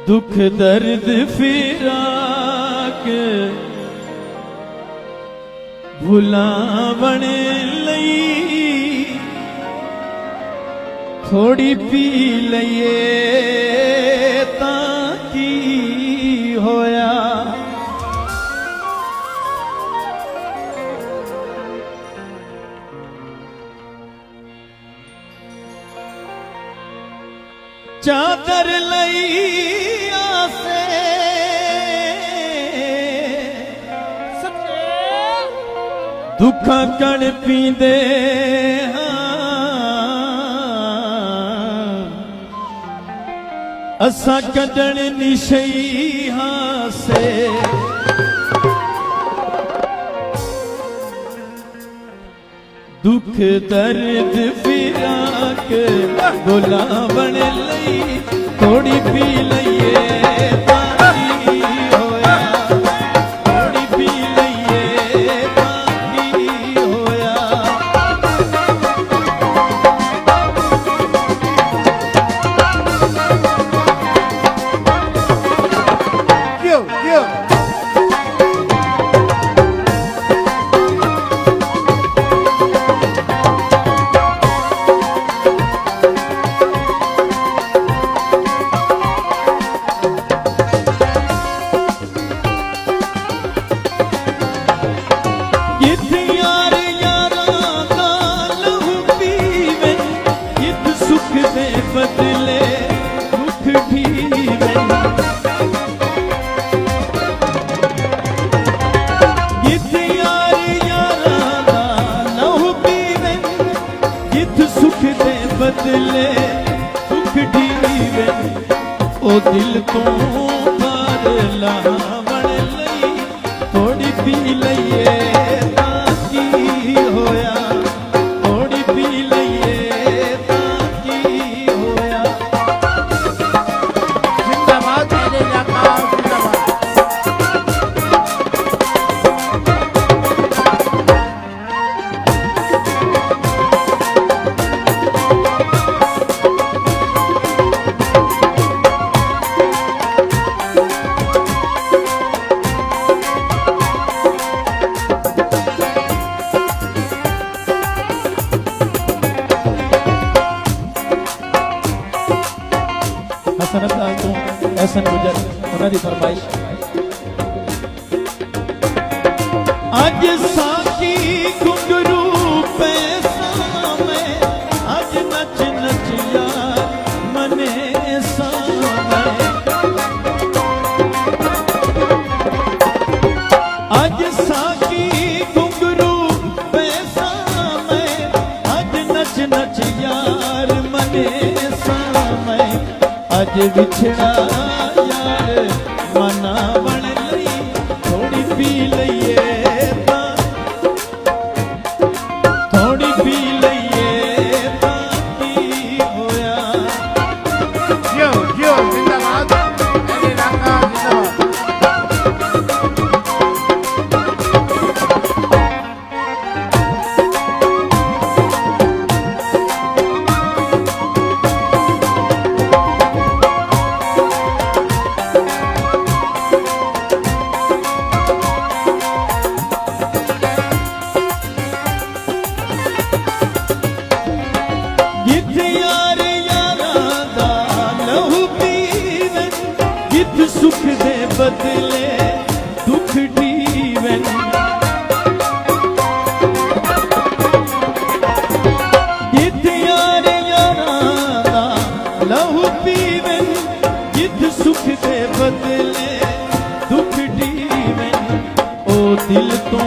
दुख दर्द फिराक भुलावण लई थोड़ी पी लईए तां की होया। चादर लई आसे दुखा कण पींदे असा कढण निशई हासे। दुख दर्द फिराक बुलावण लई थोड़ी पी लईए तां की होया। थोड़ी पी लईए तां की होया। क्यों क्यों बदले दुख ढीवे जित यार यारा दा लहू पीवे जित सुख दे बदले दुख ढीवे ओ दिल तो मार लावण लई थोड़ी पी लईए तां की होया। थोड़ी पी लईए हसन गुजर उन्होंने फरमाइश अज साकी घुंघरू पैसा में अज नच नच यार मने सामे। अज साकी घुंघरू पैसा में अज नच नच यार मने सामे। अज बिछड़ा यार मना बन लई थोड़ी पी लईए थोड़ी पी लईए तां की होया। क्यों क्यों जिंदाबाद मेरे रंगा जिंदाबाद। सुख दे बदले दुख ढीवन जित यार यारा दा लहू पीवन जित सुख दे बदले दुख ढीवन ओ दिल तो